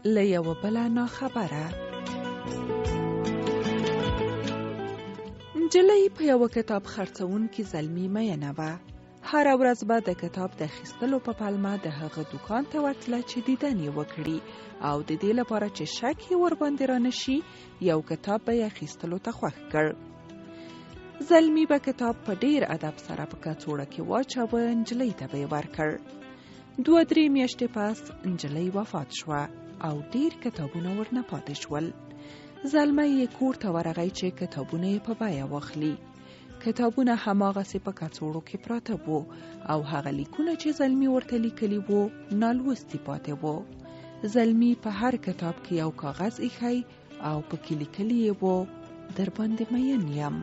له یوه بله ناخبره. نجلۍ په یوه کتاب خرڅونکي زلمي مینه وه. هره ورځ به د کتاب د اخیستلو په پلمه د هغه دوکان ته ورتله چې دیدن یې وکړي او د دې لپاره چې شک یې ورباندې رانشي یو کتاب به یې اخیستلو ته خوښ کړ. زلمي به کتاب په ډیر ادب سره په کڅوړه کې واچوه، نجلۍ ته به یې ورکړ. 2-3 میاشتې پس نجلۍ وفات شوه او ډیر کتابونه ورنه پاتې شول. زلمی یې کور ته ورغی چې کتابونه یې په بیه واخلي. کتابونه هماغسې په کڅوړو کې پراته وو او هغه لیکونه چې زلمی ورته لیکلي وو نالوستي پاتې وو. زلمی په هر کتاب کې یو کاغذ ایښی او په کې لیکلي یې وو در باندې مین یم.